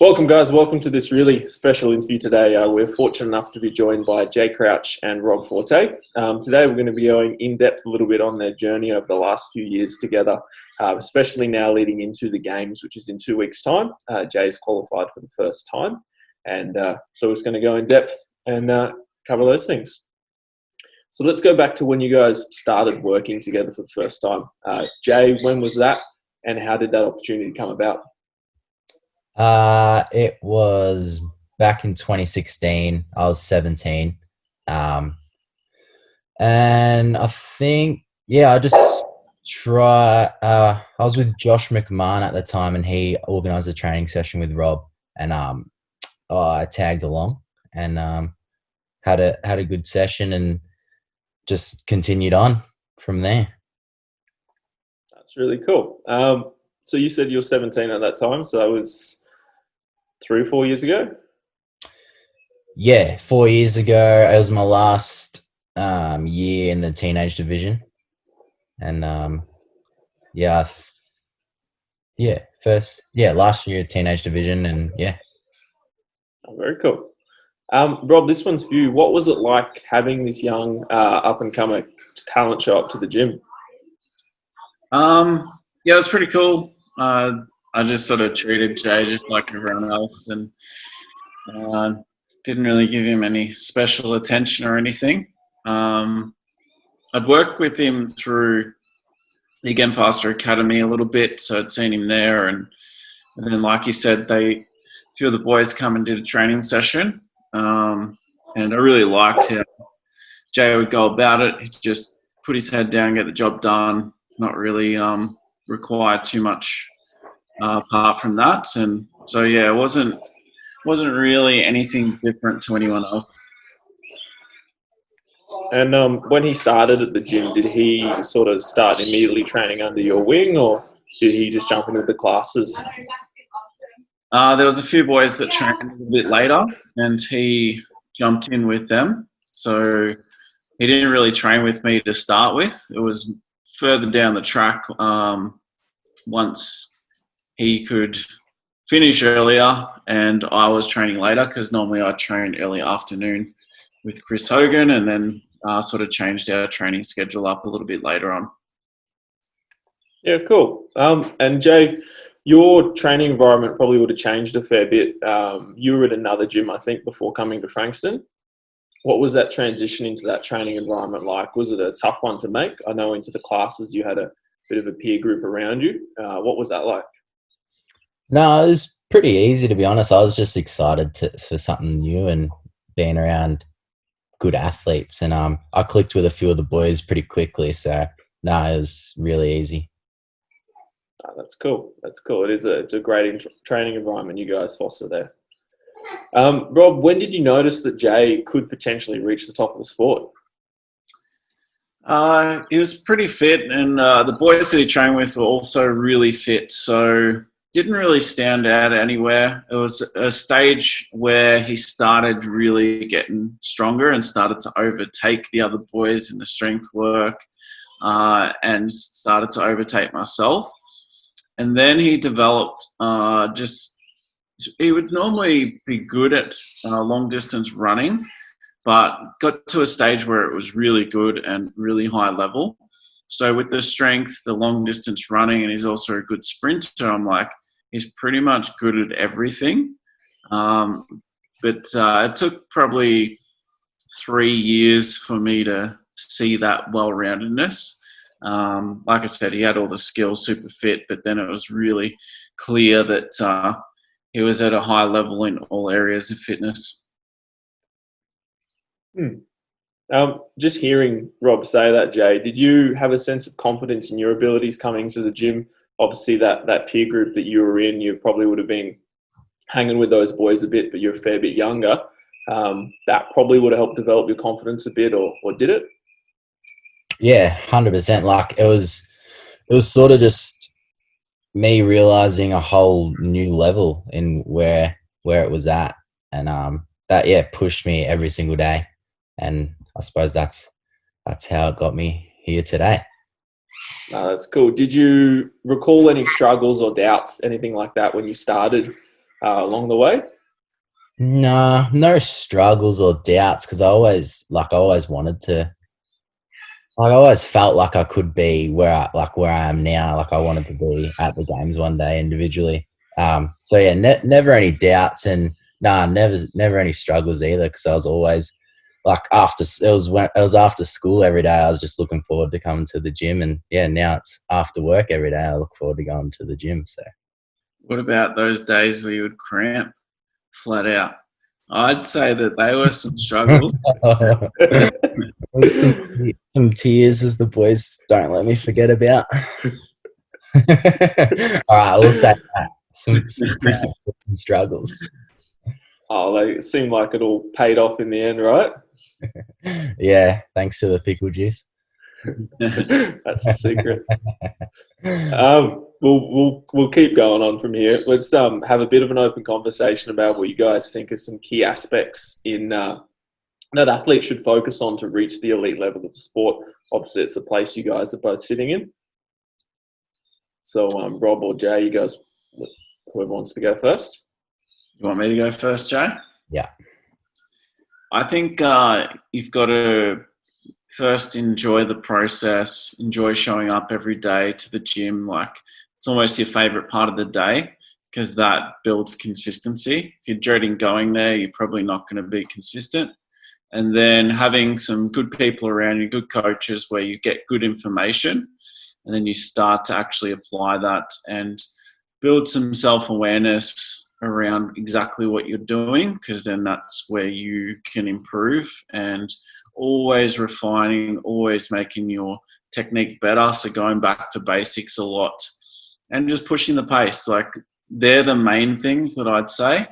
Welcome, guys. Welcome to this really special interview today. We're fortunate enough to be joined by Jay Crouch and Rob Forte. Today, we're going to be going in depth a little bit on their journey over the last few years together, especially now leading into the games, which is in 2 weeks' time. Jay's qualified for the first time. And so we're just going to go in depth and cover those things. So let's go back to when you guys started working together for the first time. Jay, when was that? And how did that opportunity come about? It was back in 2016. I was 17. And I think, I just I was with Josh McMahon at the time, and he organized a training session with Rob, and I tagged along and had a good session and just continued on from there. That's really cool. So you said you were 17 at that time, so that was 3 or 4 years ago? Yeah, 4 years ago. It was my last year in the teenage division. And last year teenage division, and yeah. Oh, very cool. Rob, this one's for you. What was it like having this young up-and-comer talent show up to the gym? It was pretty cool. I just sort of treated Jay just like everyone else, and didn't really give him any special attention or anything. I'd worked with him through the Again Faster Academy a little bit, so I'd seen him there, and then, like he said, a few of the boys come and did a training session, and I really liked how Jay would go about it. He'd just put his head down, get the job done, not really require too much apart from that. And so it wasn't really anything different to anyone else. And when he started at the gym, did he sort of start immediately training under your wing, or did he just jump into the classes? There was a few boys that trained a bit later, and he jumped in with them. So he didn't really train with me to start with. It was further down the track once he could finish earlier and I was training later, because normally I train early afternoon with Chris Hogan, and then sort of changed our training schedule up a little bit later on. Yeah, cool. And Jay, your training environment probably would have changed a fair bit. You were at another gym, I think, before coming to Frankston. What was that transition into that training environment like? Was it a tough one to make? I know into the classes you had a bit of a peer group around you. What was that like? No, it was pretty easy, to be honest. I was just excited for something new and being around good athletes, and I clicked with a few of the boys pretty quickly. So it was really easy. Oh, that's cool. That's cool. It's a great training environment you guys foster there. Rob, when did you notice that Jay could potentially reach the top of the sport? He was pretty fit, and the boys that he trained with were also really fit. So didn't really stand out anywhere. It was a stage where he started really getting stronger and started to overtake the other boys in the strength work, and started to overtake myself. And then he developed he would normally be good at long distance running, but got to a stage where it was really good and really high level. So with the strength, the long distance running, and he's also a good sprinter, I'm like, he's pretty much good at everything. But it took probably 3 years for me to see that well-roundedness. Like I said, he had all the skills, super fit, but then it was really clear that he was at a high level in all areas of fitness. Just hearing Rob say that, Jay, did you have a sense of confidence in your abilities coming to the gym? Obviously, that peer group that you were in, you probably would have been hanging with those boys a bit, but you're a fair bit younger. That probably would have helped develop your confidence a bit, or did it? Yeah, 100%. Like it was sort of just me realizing a whole new level in where it was at, and that pushed me every single day, and I suppose that's how it got me here today. That's cool. Did you recall any struggles or doubts, anything like that, when you started along the way? Nah, no struggles or doubts because I always wanted to. I always felt like I could be where I am now. Like I wanted to be at the games one day individually. So yeah, never any doubts and never any struggles either. Because I was always like when it was after school every day. I was just looking forward to coming to the gym, and yeah, now it's after work every day. I look forward to going to the gym. So What about those days where you would cramp flat out? I'd say that they were some struggles. some tears as the boys don't let me forget about. All right, we'll say that. Some struggles. Oh, they seem like it all paid off in the end, right? Yeah, thanks to the pickle juice. That's the secret. We'll keep going on from here. Let's have a bit of an open conversation about what you guys think are some key aspects in that athletes should focus on to reach the elite level of the sport. Obviously, it's a place you guys are both sitting in. So, Rob or Jay, you guys, whoever wants to go first. You want me to go first, Jay? Yeah. I think you've got to first enjoy the process, enjoy showing up every day to the gym. Like it's almost your favorite part of the day because that builds consistency. If you're dreading going there, you're probably not going to be consistent. And then having some good people around you, good coaches where you get good information and then you start to actually apply that and build some self-awareness around exactly what you're doing, because then that's where you can improve, and always refining, always making your technique better. So going back to basics a lot and just pushing the pace. Like they're the main things that I'd say.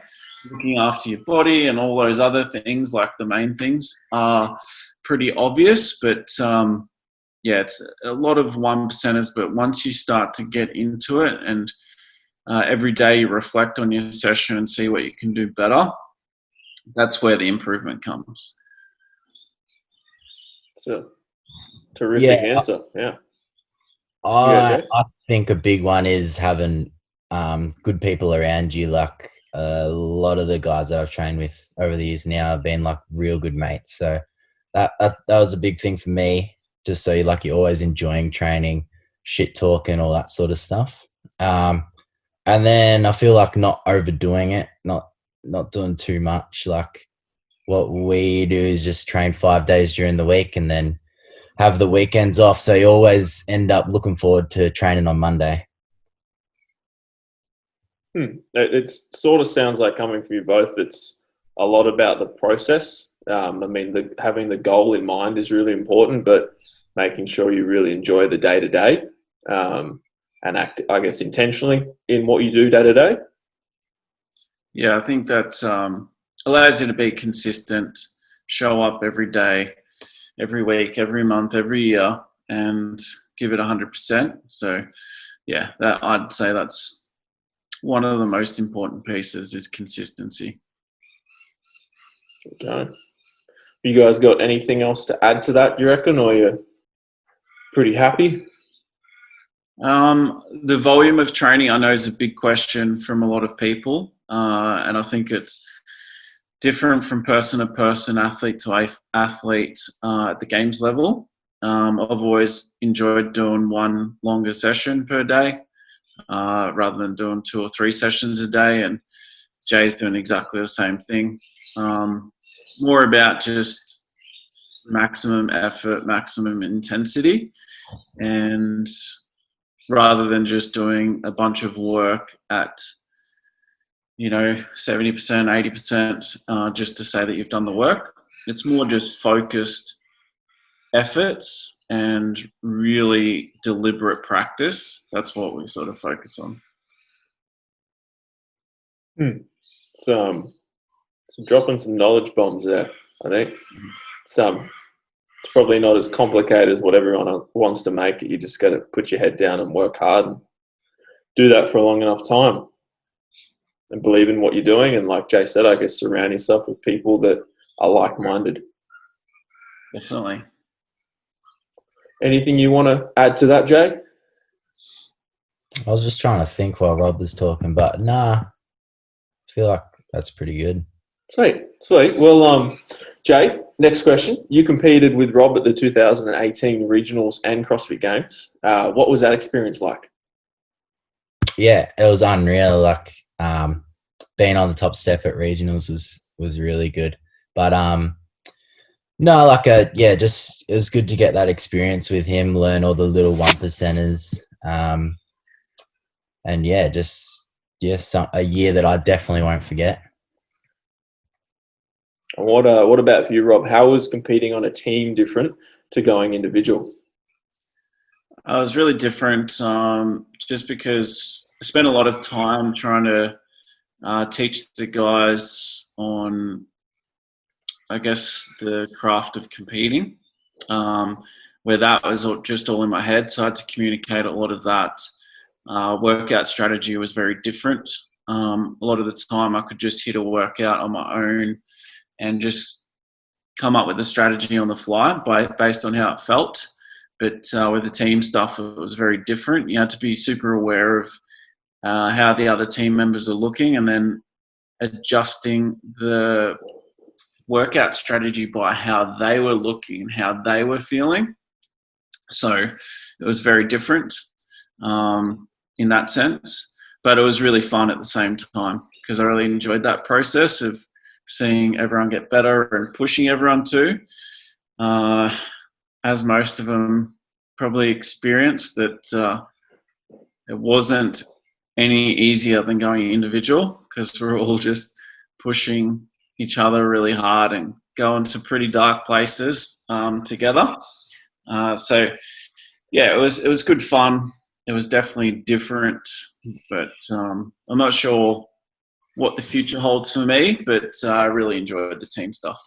Looking after your body and all those other things, like the main things, are pretty obvious, but yeah, it's a lot of 1%ers, but once you start to get into it and every day you reflect on your session and see what you can do better, that's where the improvement comes. It's a terrific answer. Yeah. I think a big one is having good people around you. Like a lot of the guys that I've trained with over the years now have been like real good mates. So that was a big thing for me. Just so you're always enjoying training, shit talking, all that sort of stuff. And then I feel like not overdoing it, not doing too much. Like what we do is just train 5 days during the week and then have the weekends off. So you always end up looking forward to training on Monday. It sort of sounds like, coming from you both, it's a lot about the process. I mean, having the goal in mind is really important, but making sure you really enjoy the day-to-day and act, I guess, intentionally in what you do day-to-day. Yeah, I think that allows you to be consistent, show up every day, every week, every month, every year, and give it 100%. So, yeah, I'd say that's one of the most important pieces is consistency. Okay. You guys got anything else to add to that, you reckon, or you're pretty happy? The volume of training I know is a big question from a lot of people, and I think it's different from person to person, athlete to athlete at the games level. I've always enjoyed doing one longer session per day rather than doing 2 or 3 sessions a day, and Jay's doing exactly the same thing. More about just maximum effort, maximum intensity, and rather than just doing a bunch of work at 70%, 80% just to say that you've done the work. It's more just focused efforts and really deliberate practice. That's what we sort of focus on. So dropping some knowledge bombs there, I think. It's probably not as complicated as what everyone wants to make it. You just got to put your head down and work hard and do that for a long enough time and believe in what you're doing. And like Jay said, I guess surround yourself with people that are like-minded. Definitely. Anything you want to add to that, Jay? I was just trying to think while Rob was talking, but nah, feel like that's pretty good. Sweet, sweet. Well, Jay, next question. You competed with Rob at the 2018 regionals and CrossFit Games. What was that experience like? Yeah, it was unreal. Like being on the top step at regionals was really good. But no, like just it was good to get that experience with him, learn all the little 1%ers. And a year that I definitely won't forget. What about for you, Rob? How was competing on a team different to going individual? It was really different, just because I spent a lot of time trying to teach the guys on, I guess, the craft of competing, where that was just all in my head. So I had to communicate a lot of that. Workout strategy was very different. A lot of the time I could just hit a workout on my own and just come up with a strategy on the fly based on how it felt. But with the team stuff, it was very different. You had to be super aware of how the other team members are looking, and then adjusting the workout strategy by how they were looking, how they were feeling. So it was very different in that sense. But it was really fun at the same time, because I really enjoyed that process of seeing everyone get better and pushing everyone too. As most of them probably experienced, that it wasn't any easier than going individual, because we're all just pushing each other really hard and going to pretty dark places together. So yeah, it was good fun. It was definitely different, but I'm not sure what the future holds for me, but I really enjoyed the team stuff.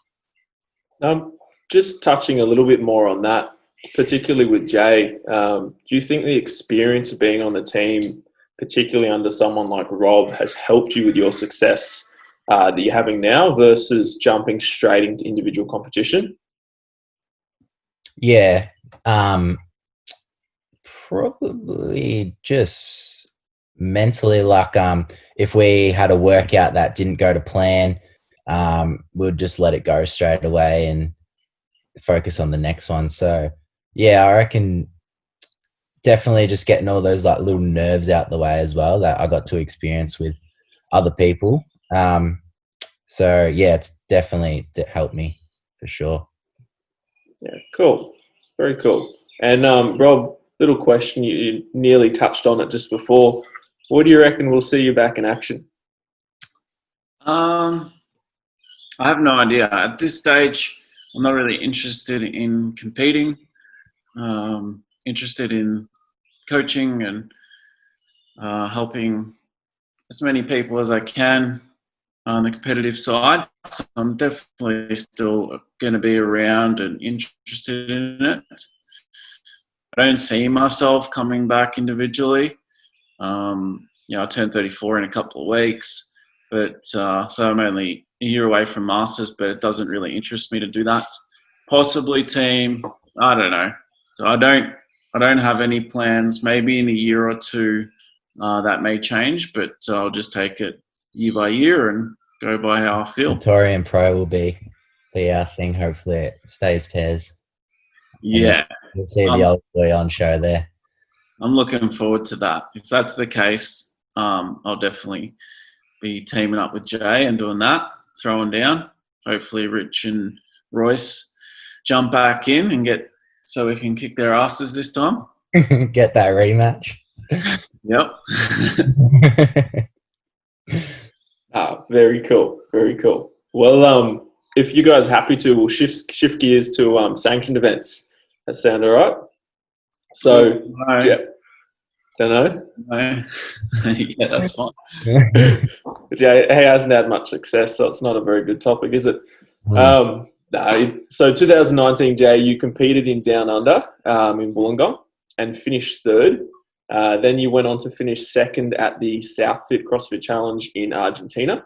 Just touching a little bit more on that, particularly with Jay, do you think the experience of being on the team, particularly under someone like Rob, has helped you with your success that you're having now versus jumping straight into individual competition? Yeah, probably just mentally, like if we had a workout that didn't go to plan, we'd just let it go straight away and focus on the next one. So yeah, I reckon definitely just getting all those like little nerves out the way as well that I got to experience with other people. So yeah, it's definitely helped me for sure. Yeah, cool. Very cool. And Rob, little question, you nearly touched on it just before. What do you reckon we'll see you back in action? I have no idea. At this stage, I'm not really interested in competing. Interested in coaching and helping as many people as I can on the competitive side. So I'm definitely still going to be around and interested in it. I don't see myself coming back individually. I turned 34 in a couple of weeks, but so I'm only a year away from Masters, but it doesn't really interest me to do that. Possibly team, I don't know. So I don't have any plans. Maybe in a year or two that may change, but I'll just take it year by year and go by how I feel. Victorian Pro will be our thing. Hopefully it stays pairs. Yeah. You'll see the old boy on show there. I'm looking forward to that. If that's the case, I'll definitely be teaming up with Jay and doing that, throwing down. Hopefully Rich and Royce jump back in and so we can kick their asses this time. Get that rematch. Yep. Very cool. Very cool. Well, if you guys are happy to, we'll shift gears to sanctioned events. That sound all right? So, don't know? No. Yeah, that's fine. Jay hasn't had much success, so it's not a very good topic, is it? No. So 2019, Jay, you competed in Down Under in Wollongong and finished third. Then you went on to finish second at the Southfit CrossFit Challenge in Argentina.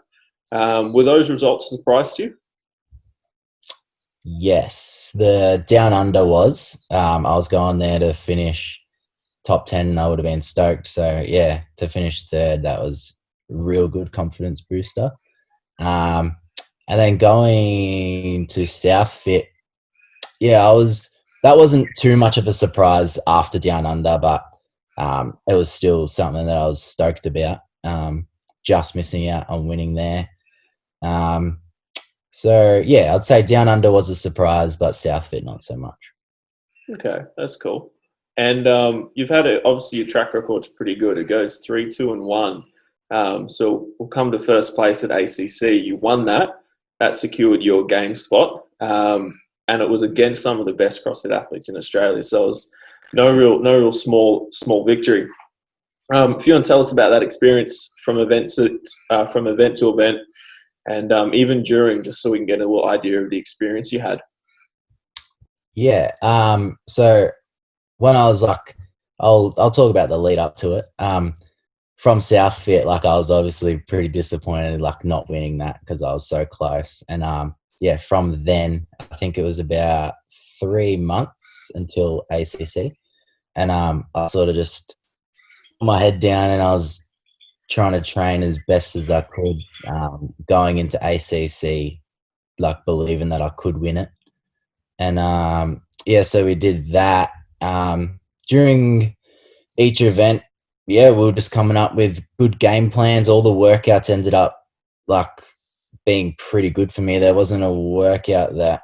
Were those results a surprise to you? Yes, the Down Under was. I was going there to finish top 10 and I would have been stoked. So yeah, to finish third, that was real good confidence booster. And then going to South Fit, yeah, that wasn't too much of a surprise after Down Under, but it was still something that I was stoked about. Just missing out on winning there. So yeah, I'd say Down Under was a surprise, but South Fit not so much. Okay, that's cool. And you've had obviously your track record's pretty good. It goes 3, 2, and 1. So we'll come to first place at ACC. You won that. That secured your game spot. And it was against some of the best CrossFit athletes in Australia. So it was no real small victory. If you want to tell us about that experience from event to event, and even during, just so we can get a little idea of the experience you had. Yeah. So when I was like, I'll talk about the lead up to it. From South Fit, like I was obviously pretty disappointed, like not winning that because I was so close. And yeah, from then I think it was about 3 months until ACC, and I sort of just put my head down and I was trying to train as best as I could, going into ACC, like believing that I could win it. And yeah, so we did that. During each event, yeah, we were just coming up with good game plans. All the workouts ended up like being pretty good for me. There wasn't a workout that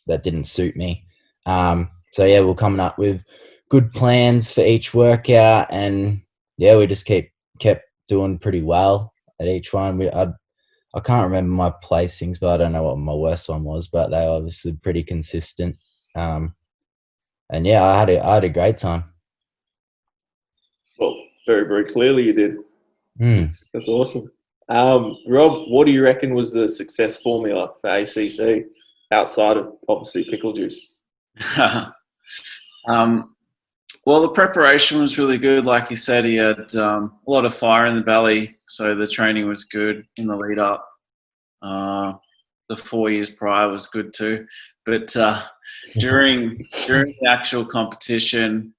that didn't suit me. So yeah, we're coming up with good plans for each workout, and yeah, we just kept doing pretty well at each one. I can't remember my placings, but I don't know what my worst one was, but they were obviously pretty consistent. And yeah, I had a great time. Well, very, very clearly you did. That's awesome. Rob, what do you reckon was the success formula for ACC outside of obviously pickle juice? Well, the preparation was really good. Like you said, he had a lot of fire in the belly, so the training was good in the lead up. The 4 years prior was good too, but during the actual competition,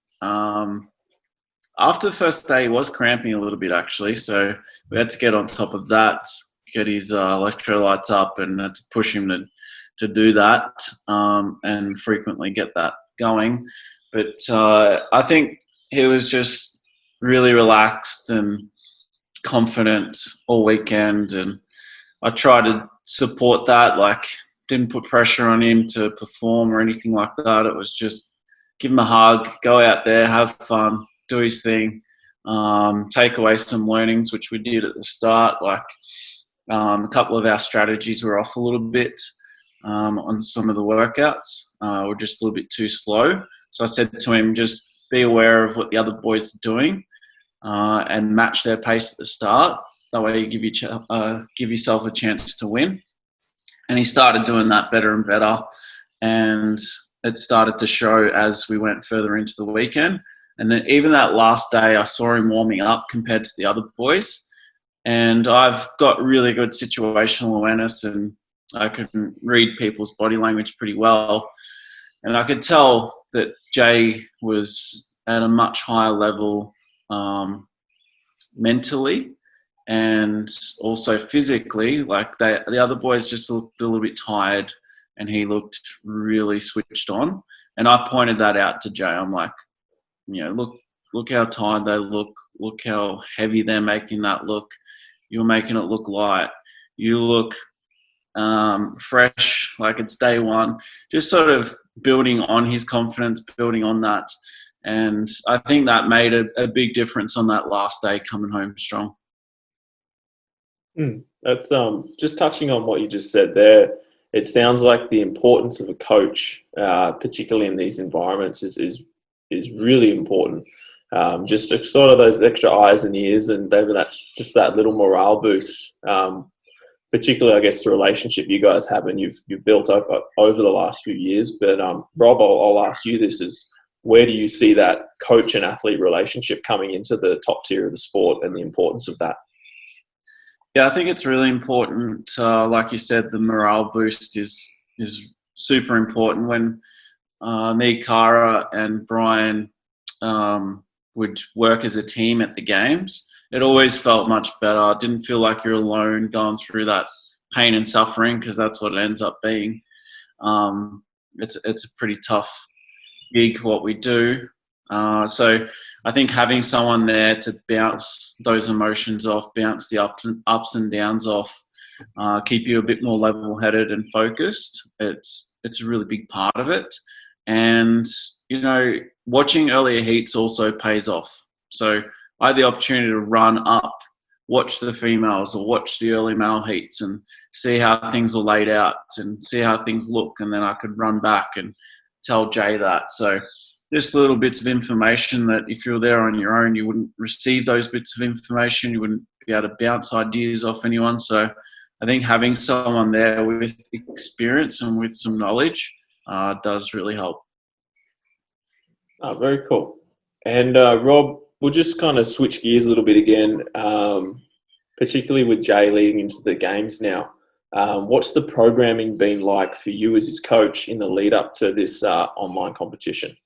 after the first day, he was cramping a little bit actually, so we had to get on top of that, get his electrolytes up, and had to push him to do that, and frequently get that going. But I think he was just really relaxed and confident all weekend, and I tried to support that, like didn't put pressure on him to perform or anything like that. It was just give him a hug, go out there, have fun, do his thing, take away some learnings, which we did at the start. Like a couple of our strategies were off a little bit on some of the workouts. We're just a little bit too slow. So I said to him, just be aware of what the other boys are doing and match their pace at the start. That way you give yourself a chance to win. And he started doing that better and better. And it started to show as we went further into the weekend. And then even that last day, I saw him warming up compared to the other boys. And I've got really good situational awareness, and I can read people's body language pretty well. And I could tell that Jay was at a much higher level mentally and also physically. Like the other boys just looked a little bit tired, and he looked really switched on. And I pointed that out to Jay. I'm like, look how tired they look. Look how heavy they're making that look. You're making it look light. You look fresh, like it's day one. Just sort of building on his confidence, building on that. And I think that made a big difference on that last day coming home strong. That's just touching on what you just said there. It sounds like the importance of a coach, particularly in these environments, is really important. Just to sort of those extra eyes and ears, and just that little morale boost. Particularly, I guess, the relationship you guys have and you've built up over the last few years. But Rob, I'll ask you this: is where do you see that coach and athlete relationship coming into the top tier of the sport and the importance of that? Yeah, I think it's really important. Like you said, the morale boost is super important. When me, Cara, and Brian would work as a team at the games, it always felt much better. I didn't feel like you're alone going through that pain and suffering, because that's what it ends up being. It's a pretty tough gig what we do. So I think having someone there to bounce those emotions off, bounce the ups and downs off, keep you a bit more level-headed and focused, it's a really big part of it. And, watching earlier heats also pays off. So I had the opportunity to run up, watch the females or watch the early male heats and see how things were laid out and see how things look. And then I could run back and tell Jay that. So just little bits of information that if you're there on your own, you wouldn't receive those bits of information. You wouldn't be able to bounce ideas off anyone. So I think having someone there with experience and with some knowledge does really help. Very cool. And Rob, we'll just kind of switch gears a little bit again, particularly with Jay leading into the games now. What's the programming been like for you as his coach in the lead up to this online competition?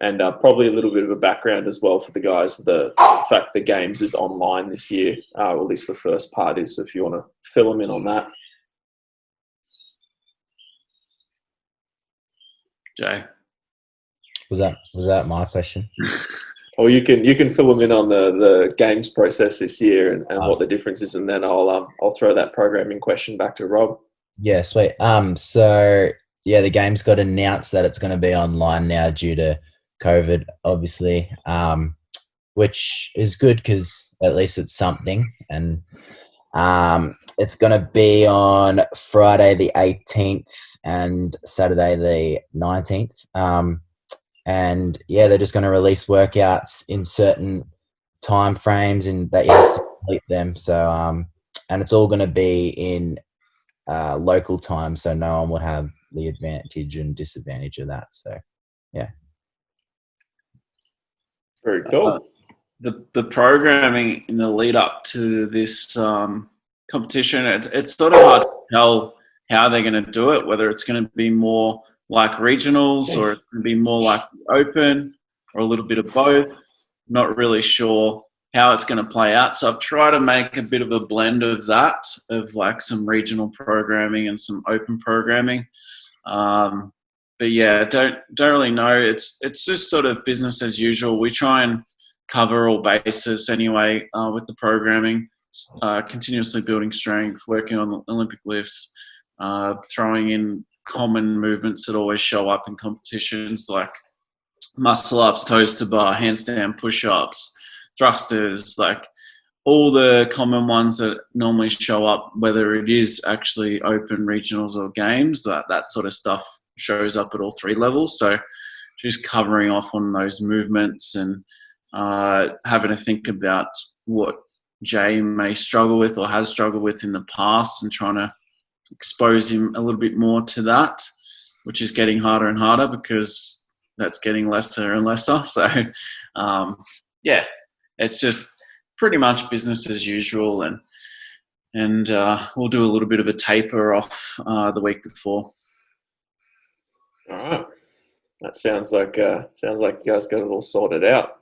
And probably a little bit of a background as well for the guys, the fact the games is online this year, or at least the first part is, so if you want to fill them in on that. Jay. Was that my question? Or you can fill them in on the games process this year and what the difference is, and then I'll throw that programming question back to Rob. Yeah, sweet. So yeah, the games got announced that it's going to be online now due to COVID, obviously, which is good because at least it's something. And it's going to be on Friday the 18th and Saturday the 19th. And yeah, they're just going to release workouts in certain time frames and that you have to complete them. So, and it's all going to be in local time, so no one would have the advantage and disadvantage of that. So, yeah. Very cool. The programming in the lead up to this competition, it's sort of hard to tell how they're going to do it, whether it's going to be more like regionals or it's going to be more like open or a little bit of both. Not really sure how it's going to play out. So I've tried to make a bit of a blend of that, of like some regional programming and some open programming. But yeah, don't really know. It's just sort of business as usual. We try and cover all bases anyway with the programming, continuously building strength, working on Olympic lifts, throwing in common movements that always show up in competitions like muscle ups, toes to bar, handstand push-ups, thrusters, like all the common ones that normally show up, whether it is actually open regionals or games, that sort of stuff shows up at all three levels. So just covering off on those movements and having to think about what Jay may struggle with or has struggled with in the past and trying to expose him a little bit more to that, which is getting harder and harder because that's getting lesser and lesser. So yeah, it's just pretty much business as usual, and we'll do a little bit of a taper off the week before. All right, that sounds like you guys got it all sorted out.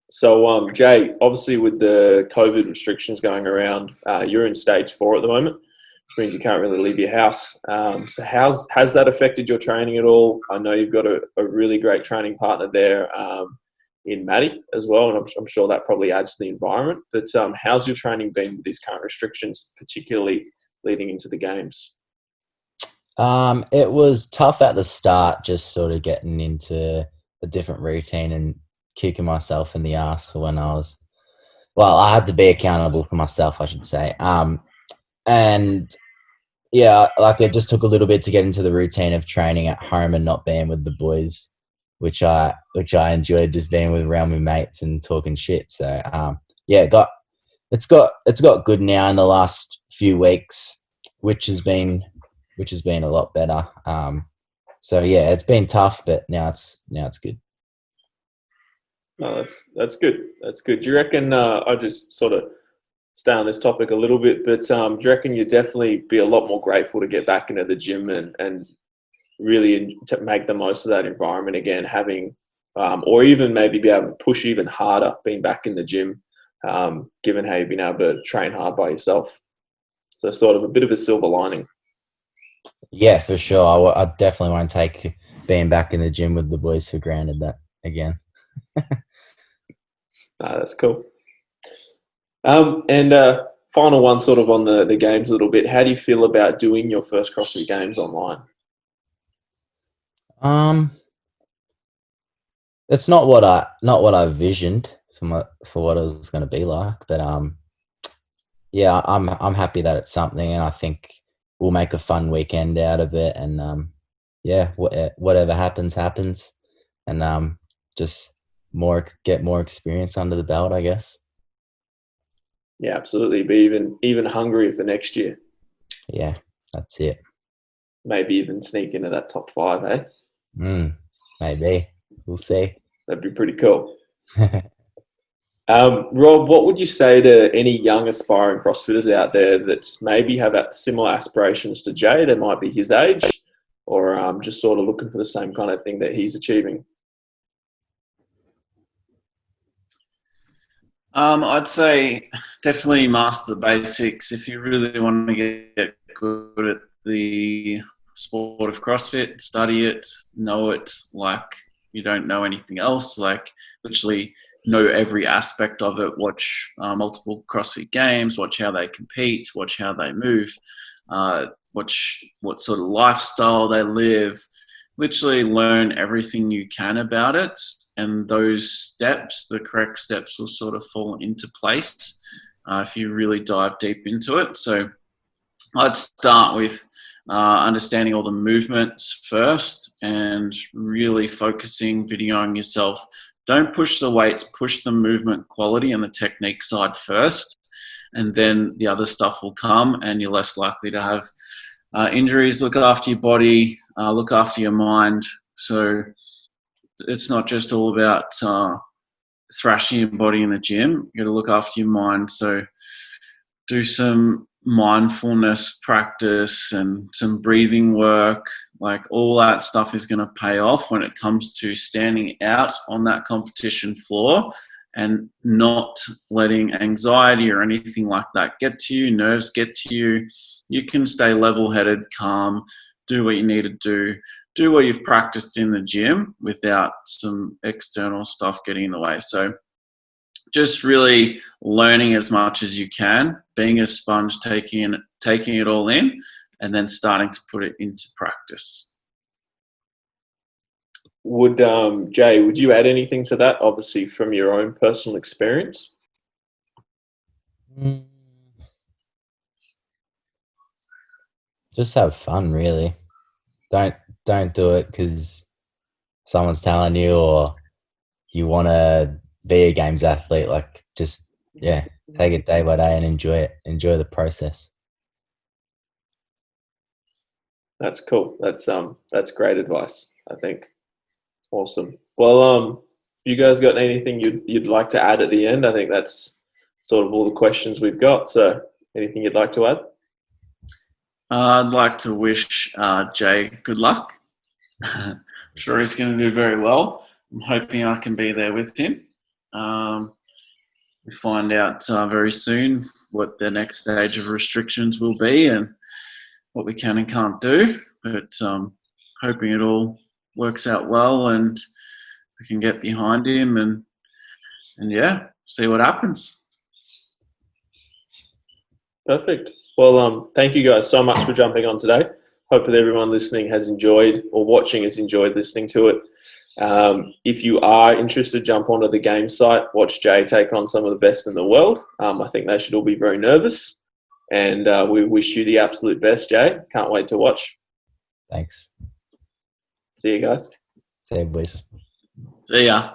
So Jay, obviously with the COVID restrictions going around, you're in stage 4 at the moment, which means you can't really leave your house. So has that affected your training at all? I know you've got a really great training partner there in Maddie as well, and I'm sure that probably adds to the environment. But how's your training been with these current restrictions, particularly leading into the games? It was tough at the start, just sort of getting into a different routine and kicking myself in the ass for when I had to be accountable for myself, I should say. And yeah, like it just took a little bit to get into the routine of training at home and not being with the boys, which I enjoyed, just being around with mates and talking shit. So yeah, it's got good now in the last few weeks, which has been a lot better. So yeah, it's been tough, but now it's good. No, that's good. That's good. Do you reckon? I just sort of stay on this topic a little bit, but do you reckon you'd definitely be a lot more grateful to get back into the gym and really to make the most of that environment again, having or even maybe be able to push even harder being back in the gym, given how you've been able to train hard by yourself. So sort of a bit of a silver lining. Yeah, for sure. I definitely won't take being back in the gym with the boys for granted that again. That's cool. And final one sort of on the games a little bit. How do you feel about doing your first CrossFit Games online? It's not what I visioned for what it was going to be like, but yeah, I'm happy that it's something, and I think we'll make a fun weekend out of it, and yeah, whatever happens, and just get more experience under the belt, I guess. Yeah, absolutely. Be even hungrier for next year. Yeah, that's it. Maybe even sneak into that top 5, eh? Maybe. We'll see. That'd be pretty cool. Rob, what would you say to any young aspiring CrossFitters out there that maybe have similar aspirations to Jay? They might be his age, or just sort of looking for the same kind of thing that he's achieving. I'd say definitely master the basics. If you really want to get good at the sport of CrossFit, study it, know it like you don't know anything else. Like literally know every aspect of it. Watch multiple CrossFit games. Watch how they compete. Watch how they move. Watch what sort of lifestyle they live. Literally learn everything you can about it, and those steps, the correct steps, will sort of fall into place if you really dive deep into it. So I'd start with understanding all the movements first and really focusing, videoing yourself. Don't push the weights, push the movement quality and the technique side first, and then the other stuff will come, and you're less likely to have injuries. Look after your body, look after your mind. So it's not just all about thrashing your body in the gym. You got to look after your mind. So do some mindfulness practice and some breathing work. Like all that stuff is going to pay off when it comes to standing out on that competition floor and not letting anxiety or anything like that get to you, nerves get to you. You can stay level-headed, calm, do what you need to do what you've practiced in the gym without some external stuff getting in the way. So just really learning as much as you can, being a sponge, taking it all in, and then starting to put it into practice. Would Jay, would you add anything to that? Obviously, from your own personal experience. Just have fun, really. Don't do it because someone's telling you or you want to be a games athlete. Like, just take it day by day and enjoy it. Enjoy the process. That's cool. That's great advice, I think. Awesome. Well, you guys got anything you'd like to add at the end? I think that's sort of all the questions we've got. So anything you'd like to add? I'd like to wish Jay good luck. I'm sure he's going to do very well. I'm hoping I can be there with him. We find out very soon what the next stage of restrictions will be and what we can and can't do. But hoping it all works out well and we can get behind him and see what happens. Perfect. Well, thank you guys so much for jumping on today. Hope that everyone listening has enjoyed, or watching has enjoyed listening to it. If you are interested, jump onto the game site, watch Jay take on some of the best in the world. I think they should all be very nervous. And we wish you the absolute best, Jay. Can't wait to watch. Thanks. See you guys. See you, boys. See ya.